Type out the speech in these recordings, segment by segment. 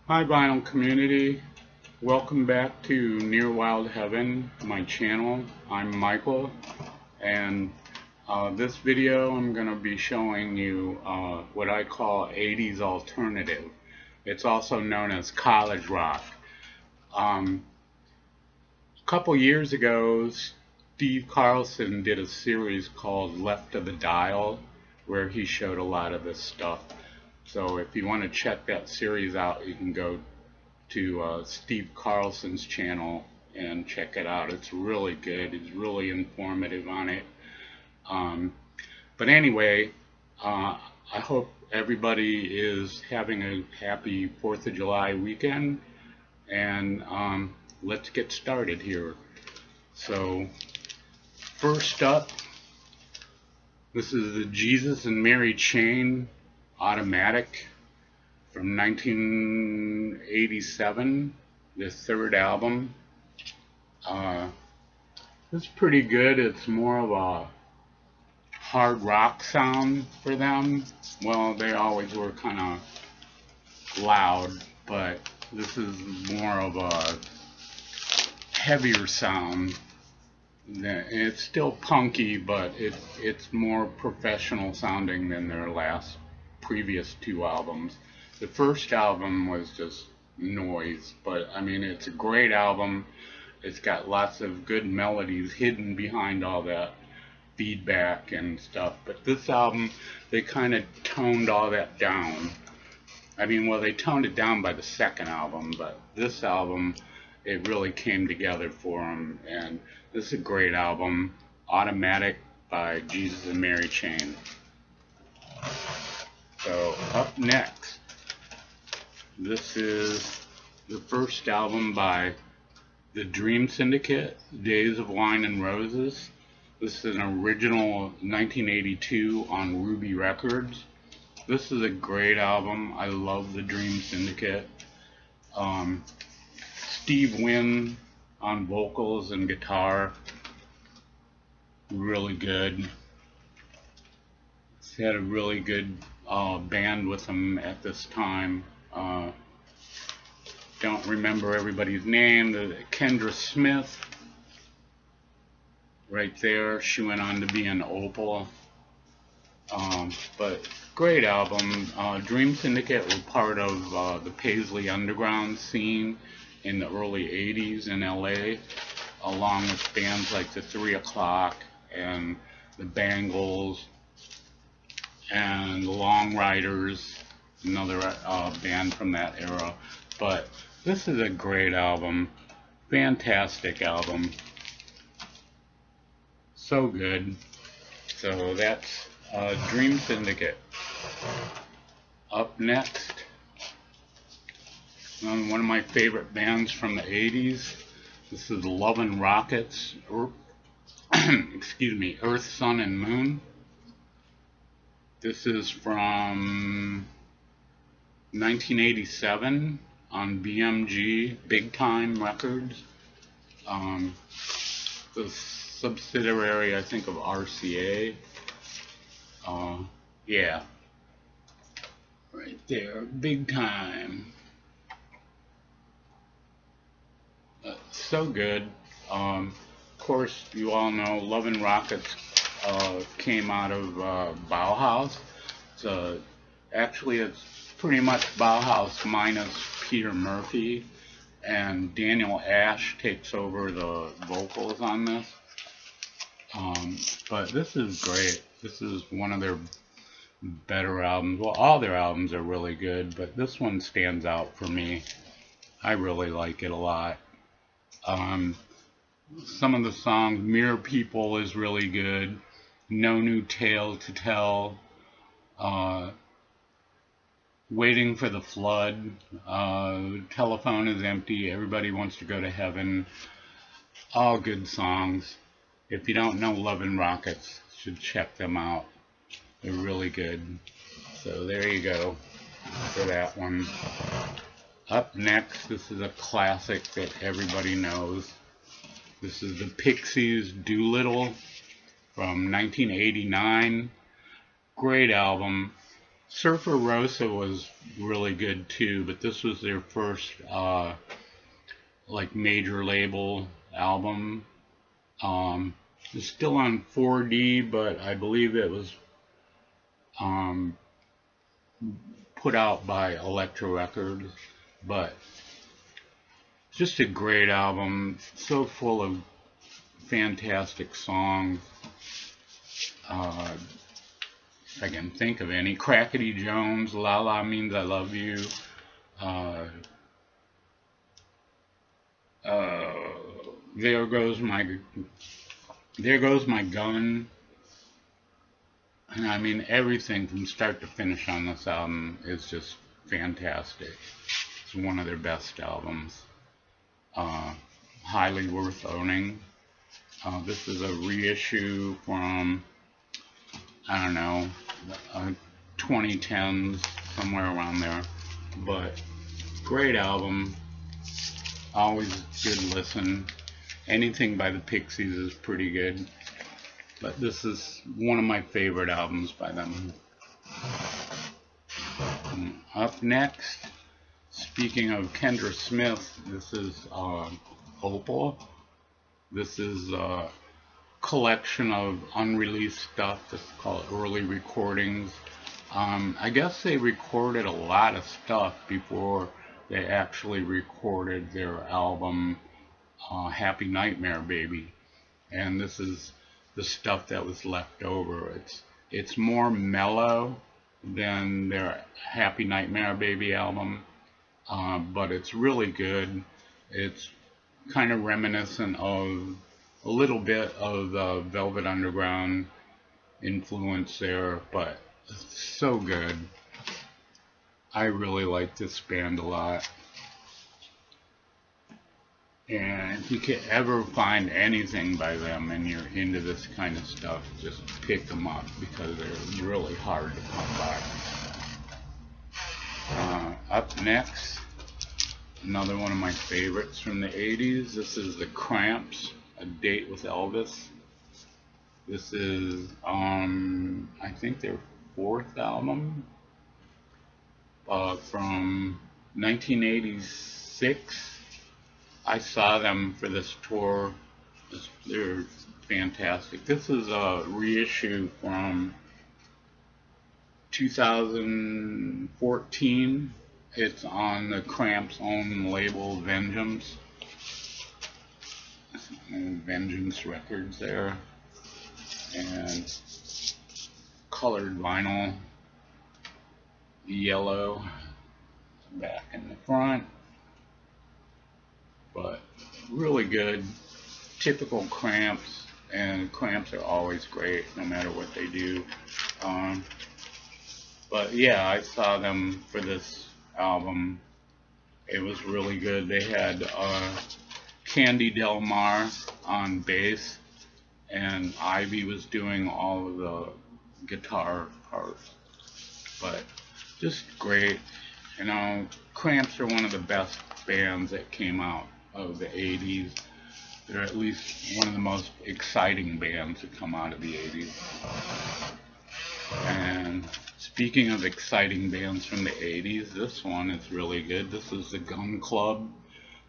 Hi vinyl community, welcome back to Near Wild Heaven, my channel. I'm Michael, and this video I'm going to be showing you what I call 80s alternative. It's also known as college rock. A couple years ago, Steve Carlson did a series called Left of the Dial, where he showed a lot of this stuff. So if you want to check that series out, you can go to Steve Carlson's channel and check it out. It's really good. It's really informative on it. Um, but anyway, I hope everybody is having a happy 4th of July weekend. And let's get started here. So, first up, this is the Jesus and Mary Chain Automatic from 1987, the third album. It's pretty good. It's more of a hard rock sound for them. Well, they always were kind of loud, but this is more of a heavier sound. It's still punky, but it's more professional sounding than their previous two albums. The first album was just noise, but I mean, it's a great album. It's got lots of good melodies hidden behind all that feedback and stuff. But this album, they kind of toned all that down. I mean, well, they toned it down by the second album, but this album, it really came together for them. And this is a great album, Automatic by Jesus and Mary Chain. So up next, this is the first album by the Dream Syndicate, Days of Wine and Roses. This is an original 1982 on Ruby Records. This is a great album. I love the Dream Syndicate. Steve Wynn on vocals and guitar, really good. He's had a really good band with him at this time. Don't remember everybody's name. Kendra Smith, right there. She went on to be an Opal. But great album. Dream Syndicate were part of the Paisley Underground scene in the early 80s in LA, along with bands like the 3 O'Clock and the Bangles and the Long Riders, another band from that era. But this is a great album, fantastic album, so good. So that's Dream Syndicate. Up next, one of my favorite bands from the 80s. This is Love and Rockets, excuse me, Earth, Sun, and Moon. This is from 1987 on BMG, Big Time Records. The subsidiary, I think, of RCA. Yeah, right there, Big Time. So good. Of course, you all know Love and Rockets came out of Bauhaus. So actually, it's pretty much Bauhaus minus Peter Murphy, and Daniel Ash takes over the vocals on this. But this is great. This is one of their better albums. Well, all their albums are really good, but this one stands out for me. I really like it a lot. Some of the songs, Mirror People is really good. No New Tale to Tell. Waiting for the Flood. Telephone is Empty. Everybody Wants to Go to Heaven. All good songs. If you don't know Love and Rockets, you should check them out. They're really good. So there you go for that one. Up next, this is a classic that everybody knows. This is the Pixies' Doolittle from 1989. Great album. Surfer Rosa was really good too, but this was their first like major label album. It's still on 4D, but I believe it was um, put out by Elektra Records. But just a great album, so full of fantastic songs. If I can think of any, Crackety Jones, La La Means I Love You. Uh, uh, there goes my there goes my gun. And I mean, everything from start to finish on this album is just fantastic. It's one of their best albums. Uh, highly worth owning. This is a reissue from, I don't know, 2010s, somewhere around there. But great album. Always good listen. Anything by the Pixies is pretty good. But this is one of my favorite albums by them. Up next, speaking of Kendra Smith, this is Opal. This is a collection of unreleased stuff. Let's call it early recordings. I guess they recorded a lot of stuff before they actually recorded their album Happy Nightmare Baby. And this is the stuff that was left over. It's more mellow than their Happy Nightmare Baby album, but it's really good. It's kind of reminiscent of a little bit of the Velvet Underground influence there, but it's so good. I really like this band a lot. And if you can ever find anything by them and you're into this kind of stuff, just pick them up because they're really hard to come by. Up next, another one of my favorites from the 80s. This is the Cramps, A Date with Elvis. This is, I think their fourth album from 1986. I saw them for this tour. They're fantastic. This is a reissue from 2014. It's on the Cramps' own label, Vengeance. Vengeance Records there. And colored vinyl, yellow, back in the front. But really good, typical Cramps, and Cramps are always great no matter what they do. But yeah, I saw them for this album. It was really good. They had Candy Del Mar on bass, and Ivy was doing all of the guitar parts. But just great. You know, Cramps are one of the best bands that came out of the 80s. They're at least one of the most exciting bands to come out of the 80s. And speaking of exciting bands from the 80s, this one is really good. This is the Gun Club,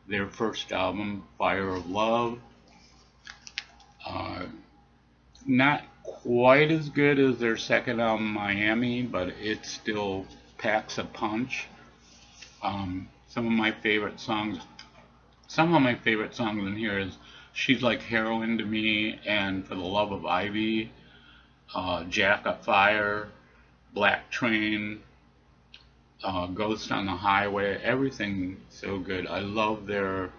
their first album, Fire of Love. Not quite as good as their second album, Miami, but it still packs a punch. Some of my favorite songs in here is She's Like Heroin to Me and For the Love of Ivy, Jack of Fire, Black Train, Ghost on the Highway. Everything so good. I love their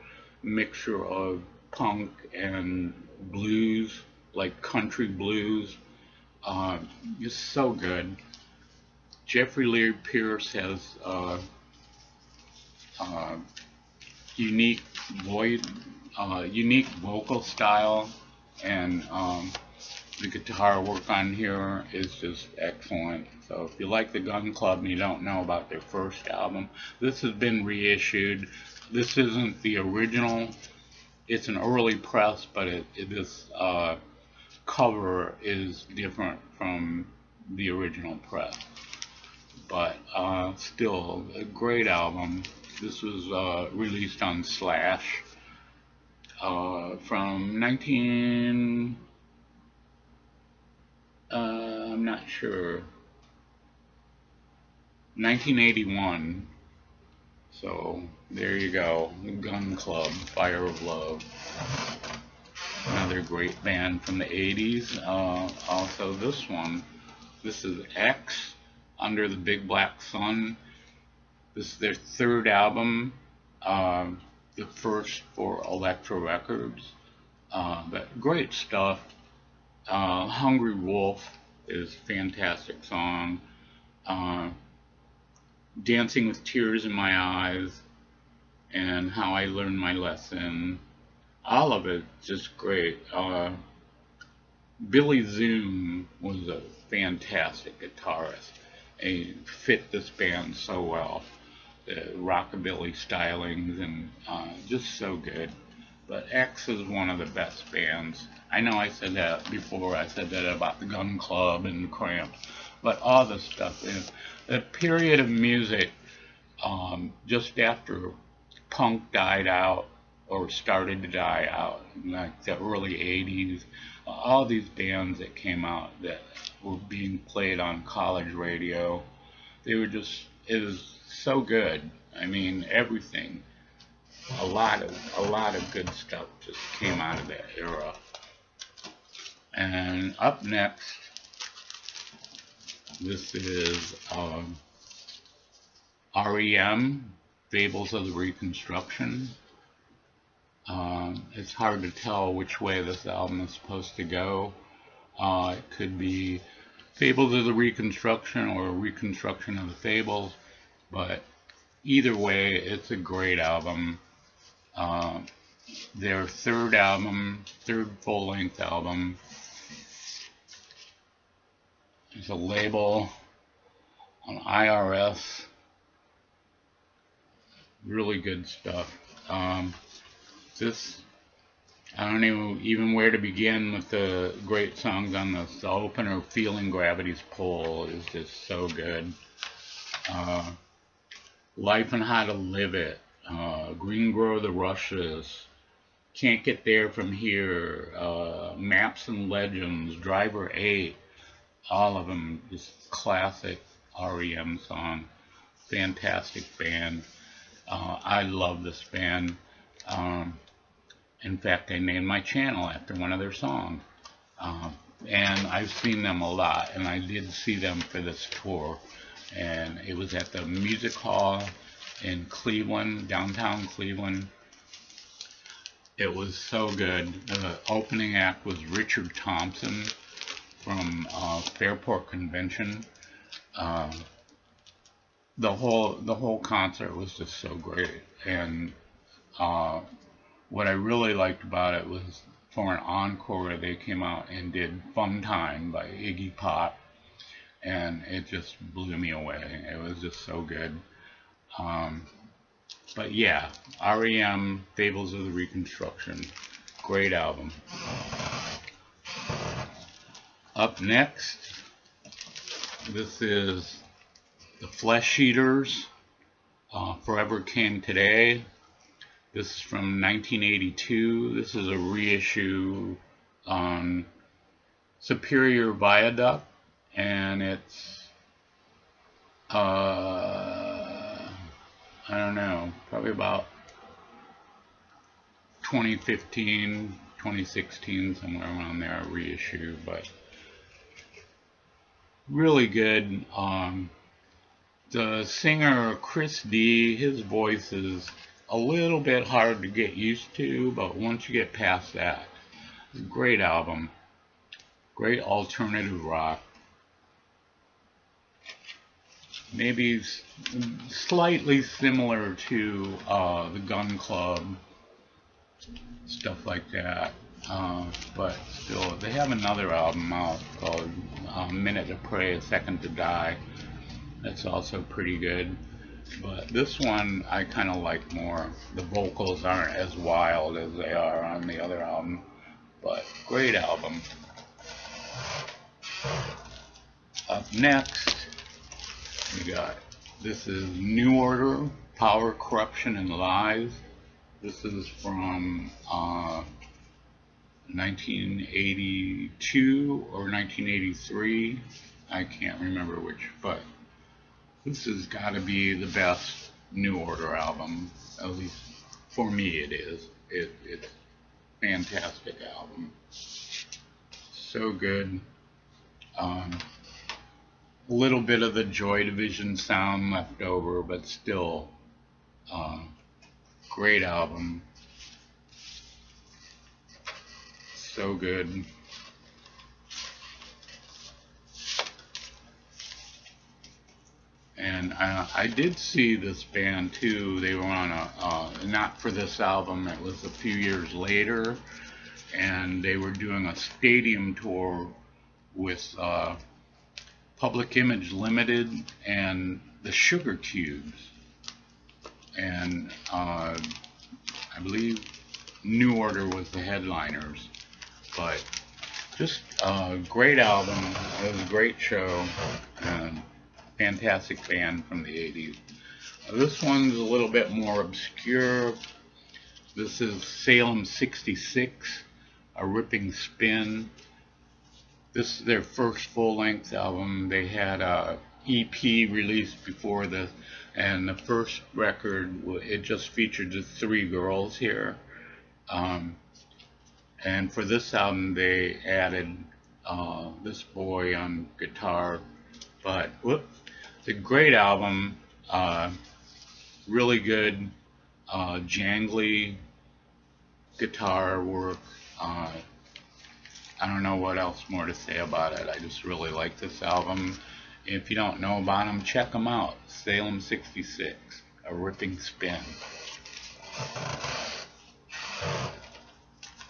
mixture of punk and blues, like country blues. Just so good. Jeffrey Lee Pierce has unique vocal style, and the guitar work on here is just excellent. So if you like the Gun Club and you don't know about their first album, this has been reissued. This isn't the original. It's an early press, but this cover is different from the original press. but still a great album. This was released on Slash from I'm not sure, 1981. So there you go, Gun Club, Fire of Love. Another great band from the 80s. Also this one, this is X, Under the Big Black Sun. This is their third album, the first for Elektra Records. But great stuff. Hungry Wolf is a fantastic song. Dancing with Tears in My Eyes, and How I Learned My Lesson. All of it just great. Billy Zoom was a fantastic guitarist. He fit this band so well. The rockabilly stylings and just so good. But X is one of the best bands. I know I said that before. I said that about the Gun Club and the Cramps. But all the stuff is a period of music just after punk died out or started to die out, like the early 80s. All these bands that came out that were being played on college radio, they were just, it was so good. I mean, everything. A lot of good stuff just came out of that era. And up next, this is REM, Fables of the Reconstruction. It's hard to tell which way this album is supposed to go. It could be Fables of the Reconstruction or Reconstruction of the Fables, but either way, it's a great album. Their third full-length album. It's a label on IRS. Really good stuff. This, I don't know even where to begin with the great songs on this. The opener, Feeling Gravity's Pull, is just so good. Life and How to Live It, Green Grow the Rushes, Can't Get There From Here, Maps and Legends, Driver 8, all of them just classic REM song. Fantastic band. I love this band. In fact, I named my channel after one of their songs. And I've seen them a lot, and I did see them for this tour. And it was at the Music Hall in Cleveland, downtown Cleveland. It was so good. The opening act was Richard Thompson from Fairport Convention. The whole concert was just so great. And what I really liked about it was, for an encore, they came out and did Fun Time by Iggy Pop, and it just blew me away. It was just so good. But yeah, REM, Fables of the Reconstruction, great album. Up next, this is the Flesh Eaters, Forever Came Today. This is from 1982. This is a reissue on Superior Viaduct, and it's, I don't know, probably about 2015, 2016, somewhere around there, a reissue, but really good. The singer, Chris D, his voice is a little bit hard to get used to, but once you get past that, it's a great album. Great alternative rock. Maybe slightly similar to the Gun Club, stuff like that. But still, they have another album out called Minute to Pray, A Second to Die. That's also pretty good. But this one I kind of like more. The vocals aren't as wild as they are on the other album. But great album. Up next, We got, this is New Order, Power, Corruption, and Lies. This is from 1982 or 1983. I can't remember which, but this has got to be the best New Order album, at least for me it is. It's a fantastic album. So good. A little bit of the Joy Division sound left over, but still great album. So good. And I did see this band too. They were on not for this album, it was a few years later, and they were doing a stadium tour with Public Image Limited and the Sugar Cubes. And I believe New Order was the headliners. But just a great album. It was a great show. And fantastic band from the 80s. This one's a little bit more obscure. This is Salem 66, A Ripping Spin. This is their first full-length album. They had a EP released before this, and the first record, it just featured the three girls here. And for this album, they added this boy on guitar. But it's a great album, really good jangly guitar work. I don't know what else more to say about it. I just really like this album. If you don't know about them, check them out. Salem 66, A Ripping Spin.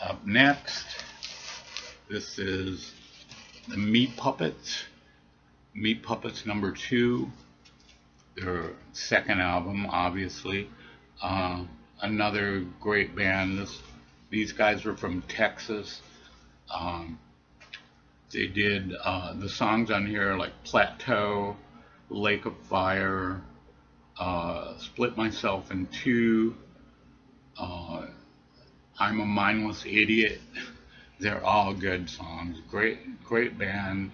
Up next, this is the Meat Puppets. Meat Puppets number 2, their second album, obviously. Another great band. These guys were from Texas. They did the songs on here like Plateau, Lake of Fire, Split Myself in Two, I'm a Mindless Idiot. They're all good songs. Great band.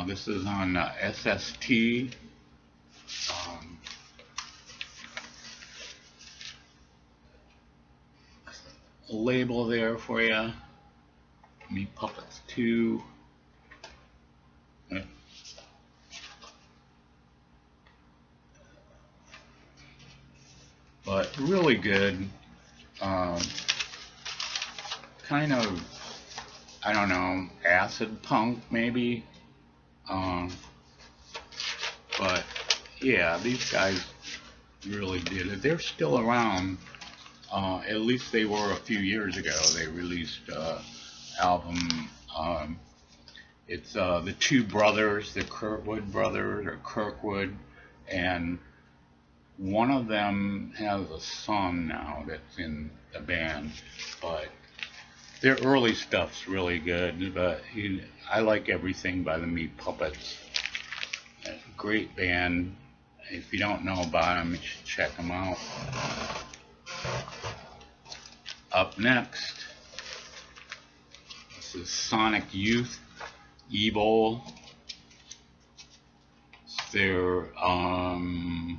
This is on SST. A label there for you. Meat Puppets 2. But really good. Kind of, I don't know, acid punk maybe. But yeah, these guys really did it. They're still around. At least they were a few years ago. They released album. It's the two brothers, the Kirkwood brothers, or Kirkwood, and one of them has a son now that's in the band. But their early stuff's really good. But I like everything by the Meat Puppets. Great band. If you don't know about them, you should check them out. Up next, this is Sonic Youth, E-Bowl. It's their, I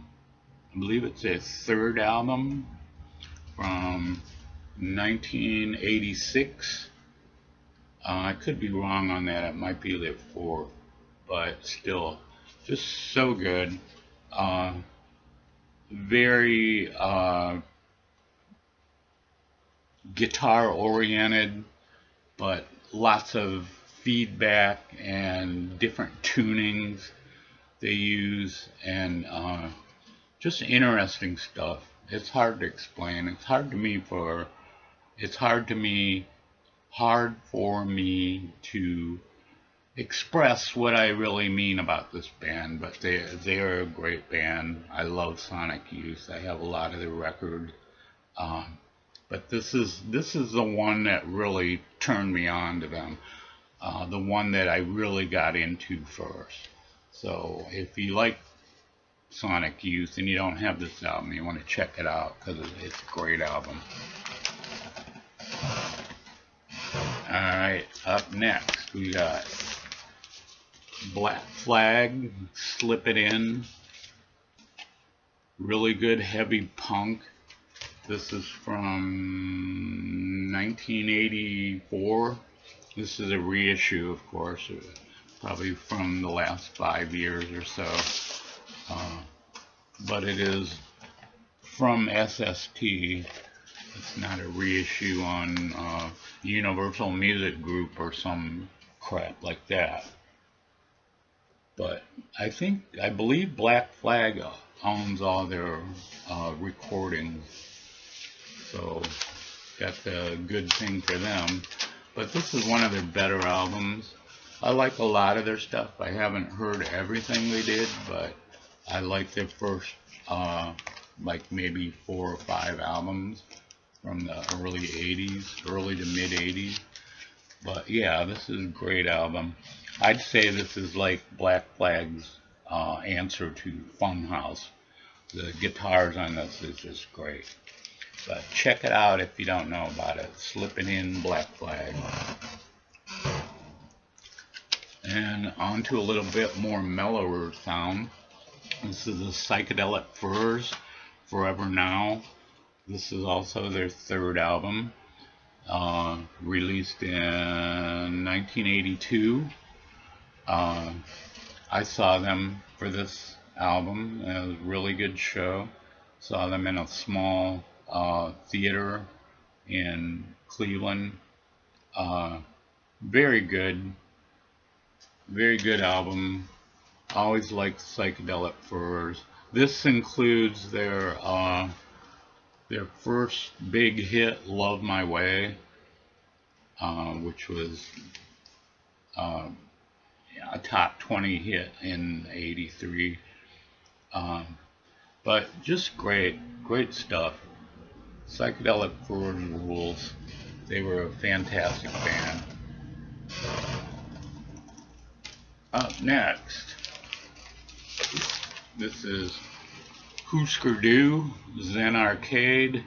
believe it's their third album from 1986. I could be wrong on that. It might be their fourth, but still, just so good. Very guitar oriented, but lots of feedback and different tunings they use, and just interesting stuff. It's hard to explain. It's hard for me to express what I really mean about this band, but they're a great band. I love Sonic Youth. I have a lot of their records. But this is the one that really turned me on to them. The one that I really got into first. So if you like Sonic Youth and you don't have this album, you want to check it out because it's a great album. Alright, up next we got Black Flag, Slip It In. Really good heavy punk. This is from 1984. This is a reissue, of course, probably from the last 5 years or so. But it is from SST. It's not a reissue on Universal Music Group or some crap like that. But I believe Black Flag owns all their recordings. So that's a good thing for them. But this is one of their better albums. I like a lot of their stuff. I haven't heard everything they did, but I like their first, like maybe 4 or 5 albums from the early 80s, early to mid 80s. But yeah, this is a great album. I'd say this is like Black Flag's answer to Funhouse. The guitars on this is just great. But check it out if you don't know about it. Slipping in Black Flag. And on to a little bit more mellower sound. This is the Psychedelic Furs, Forever Now. This is also their 3rd album, released in 1982. I saw them for this album. It was a really good show. Saw them in a small theater in Cleveland. Very good album. Always liked Psychedelic Furs. This includes their first big hit, Love My Way, which was a top 20 hit in '83. But just great stuff. Psychedelic Furs rules. They were a fantastic band. Up next, this is Husker Du, Zen Arcade.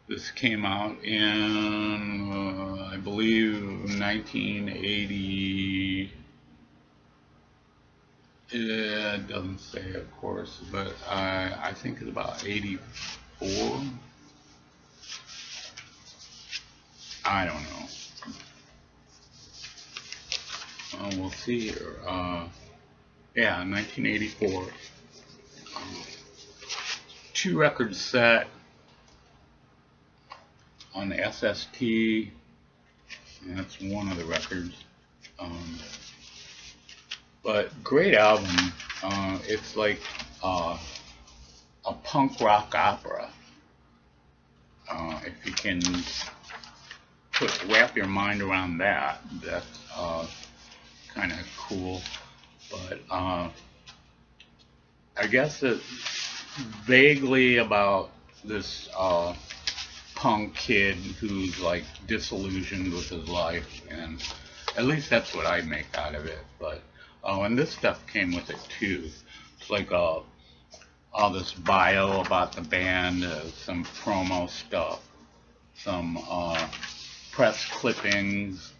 This came out in, I believe, 1980. It doesn't say, of course, but I think it's about 84. I don't know. We'll see here. Yeah, 1984. 2-record set on the SST. And that's one of the records. But great album. It's like a punk rock opera. If you can wrap your mind around that, that's kind of cool. But I guess it's vaguely about this punk kid who's like disillusioned with his life, and at least that's what I make out of it. But and this stuff came with it too. It's like all this bio about the band, some promo stuff, some press clippings.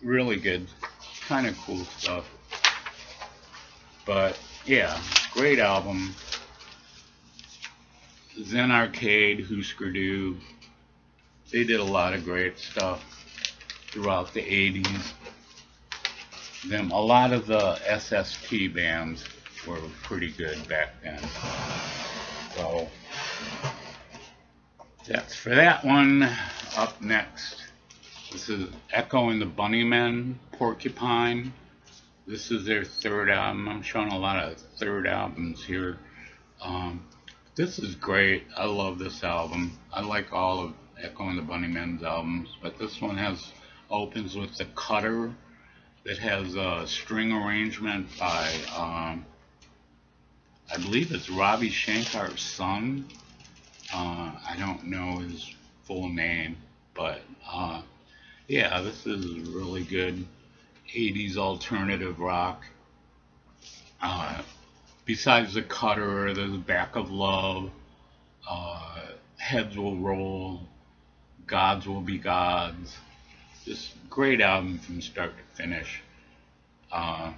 Really good, kind of cool stuff. But yeah, great album. Zen Arcade, Husker Du. They did a lot of great stuff throughout the 80s. A lot of the SST bands were pretty good back then. So that's for that one. Up next, this is Echo and the Bunnymen, Porcupine. This is their 3rd album. I'm showing a lot of 3rd albums here. This is great. I love this album. I like all of Echo and the Bunnymen's albums, but this one opens with The Cutter. It has a string arrangement by, I believe it's Ravi Shankar's son. I don't know his full name, But yeah, this is really good 80s alternative rock. Uh, Besides the Cutter, there's Back of Love, uh, Heads Will Roll, Gods Will Be Gods. Just great album from start to finish. Uh,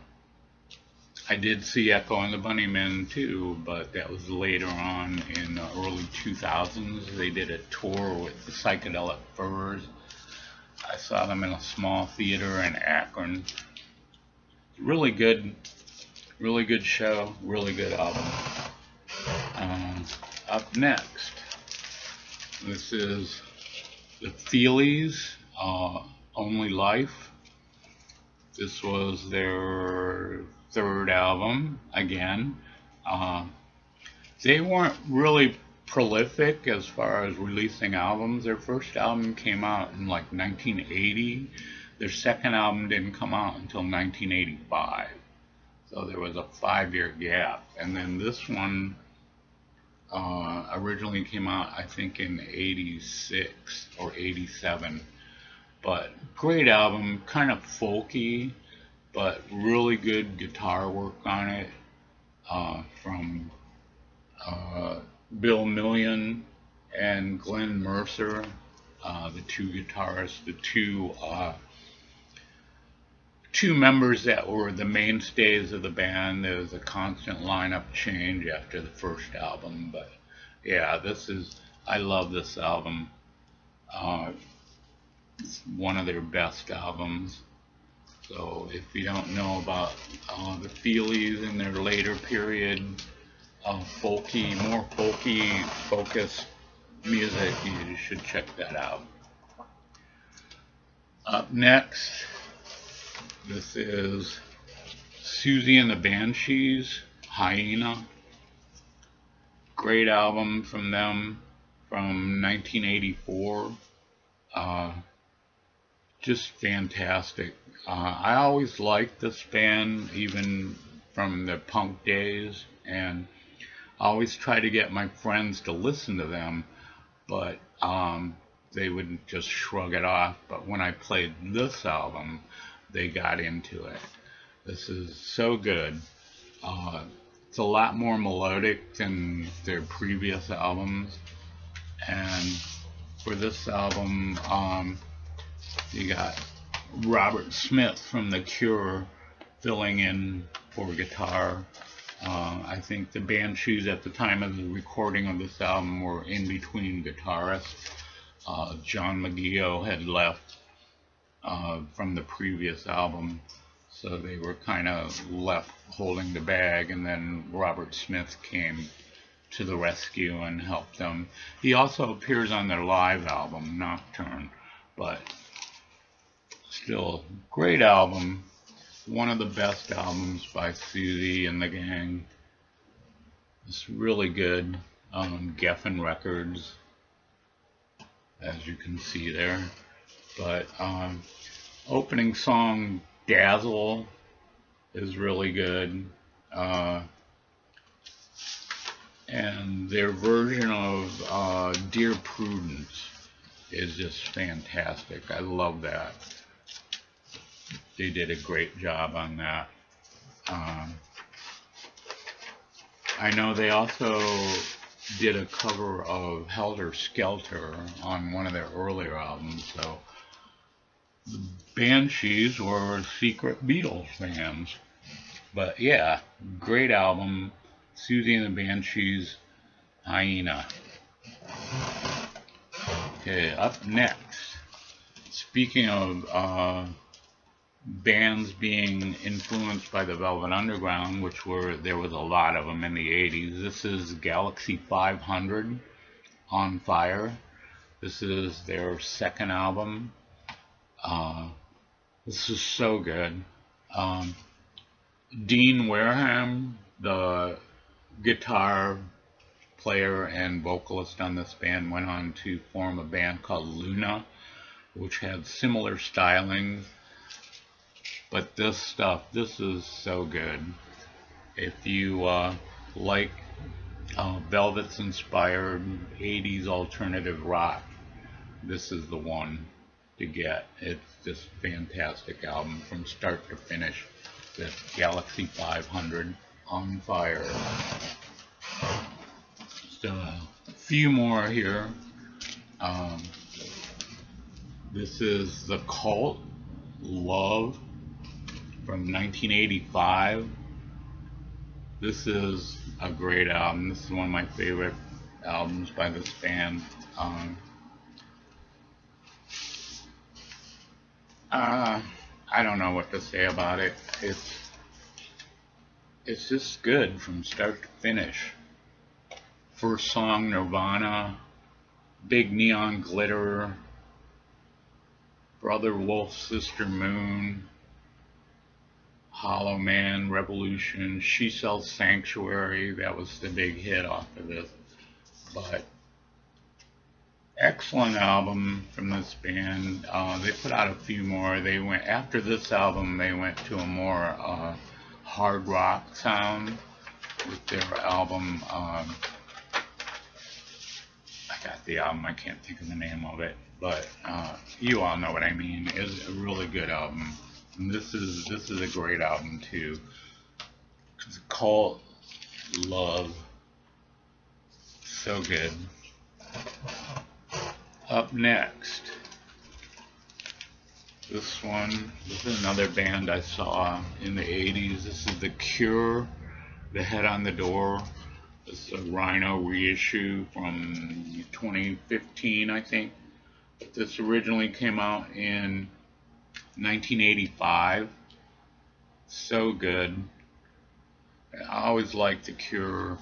I did see Echo and the Bunnymen too, but that was later on in the early 2000s. They did a tour with the Psychedelic Furs. I saw them in a small theater in Akron. Really good show, really good album. Up next, this is the Feelies, Only Life. This was their third album, again. Uh, they weren't really prolific as far as releasing albums. Their first album came out in like 1980. Their second album didn't come out until 1985. So there was a 5-year gap. And then this one originally came out, I think, in 86 or 87. But great album, kind of folky, but really good guitar work on it from Bill Million and Glenn Mercer, the two guitarists, the two members that were the mainstays of the band. There was a constant lineup change after the first album, but yeah, I love this album. It's one of their best albums. So if you don't know about the Feelies in their later period of more folky focused music, you should check that out. Up next, this is Siouxsie and the Banshees, Hyena. Great album from them from 1984. Just fantastic. I always liked this band, even from the punk days, and I always try to get my friends to listen to them, but they would just shrug it off. But when I played this album, they got into it. This is so good. It's a lot more melodic than their previous albums, and for this album, you got Robert Smith from The Cure filling in for guitar. I think the Banshees at the time of the recording of this album were in between guitarists. John McGeoch had left from the previous album, so they were kind of left holding the bag, and then Robert Smith came to the rescue and helped them. He also appears on their live album, Nocturne, but still, great album. One of the best albums by Siouxsie and the gang. It's really good on Geffen Records, as you can see there. But opening song Dazzle is really good. And their version of Dear Prudence is just fantastic. I love that. They did a great job on that. I know they also did a cover of Helter Skelter on one of their earlier albums, so the Banshees were secret Beatles fans. But yeah, great album. Siouxsie and the Banshees, Hyena. Okay, up next, speaking of bands being influenced by the Velvet Underground, there was a lot of them in the 80s. This is Galaxy 500, On Fire. This is their second album. This is so good. Dean Wareham, the guitar player and vocalist on this band, went on to form a band called Luna, which had similar styling. But this is so good. If you like Velvet's inspired 80s alternative rock, this is the one to get. It's just a fantastic album from start to finish. This Galaxy 500 on fire. So a few more here. This is The Cult, Love, from 1985. This is a great album. This is one of my favorite albums by this band. I don't know what to say about it. It's just good from start to finish. First song, Nirvana, Big Neon Glitter, Brother Wolf, Sister Moon, Hollow Man, Revolution, She Sells Sanctuary. That was the big hit off of this. But excellent album from this band. They put out a few more. After this album, they went to a more hard rock sound with their album. I got the album. I can't think of the name of it, but you all know what I mean. It's a really good album. And this is a great album too. It's called Love. So good. Up next, this is another band I saw in the 80s. This is The Cure, The Head on the Door. This is a Rhino reissue from 2015, I think. This originally came out in 1985. So good. I always liked The Cure.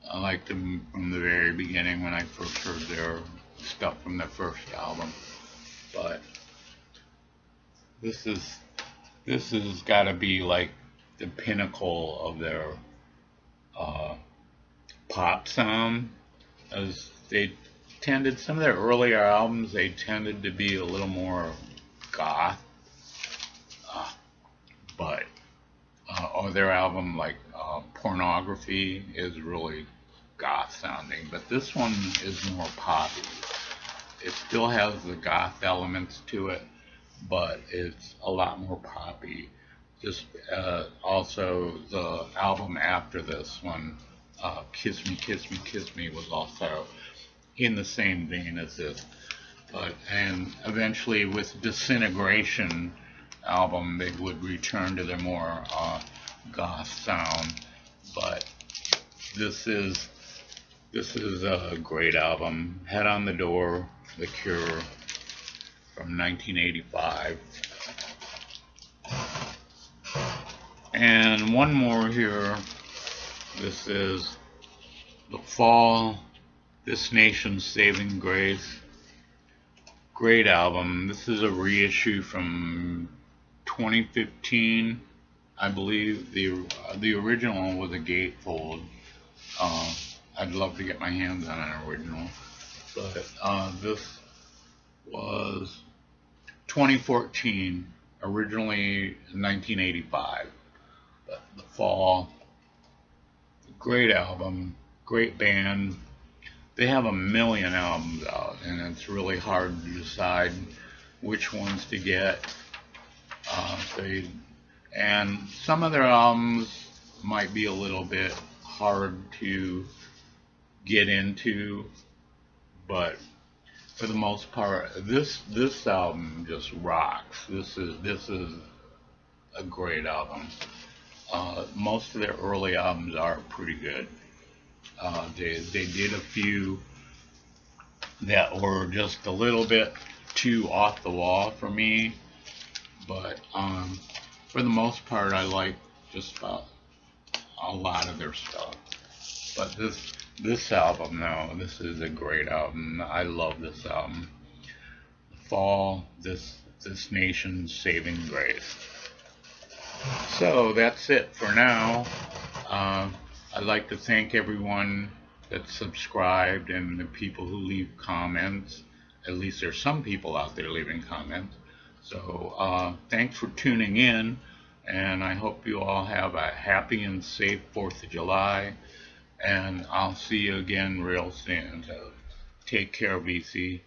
I liked them from the very beginning when I first heard their stuff from their first album. But this has got to be like the pinnacle of their pop sound, as some of their earlier albums, they tended to be a little more goth, but or their album like Pornography is really goth sounding, but this one is more poppy. It still has the goth elements to it, but it's a lot more poppy. Just also the album after this one, Kiss Me, Kiss Me, Kiss Me, was also in the same vein as this. And eventually with Disintegration album, they would return to their more goth sound. But this is a great album. Head on the Door, The Cure, from 1985. And one more here. This is The Fall, This Nation's Saving Grace. Great album. This is a reissue from 2015. I believe the original was a gatefold. I'd love to get my hands on an original, but this was 2014, originally 1985. But The Fall, great album, great band. They have a million albums out, and it's really hard to decide which ones to get. And some of their albums might be a little bit hard to get into, but for the most part, this album just rocks. This is a great album. Most of their early albums are pretty good. They did a few that were just a little bit too off the wall for me, but for the most part, I like just about a lot of their stuff. But this album, though, this is a great album. I love this album. The Fall, This Nation's Saving Grace. So that's it for now. I'd like to thank everyone that subscribed and the people who leave comments. At least there's some people out there leaving comments. So thanks for tuning in, and I hope you all have a happy and safe 4th of July, and I'll see you again real soon. So take care, VC.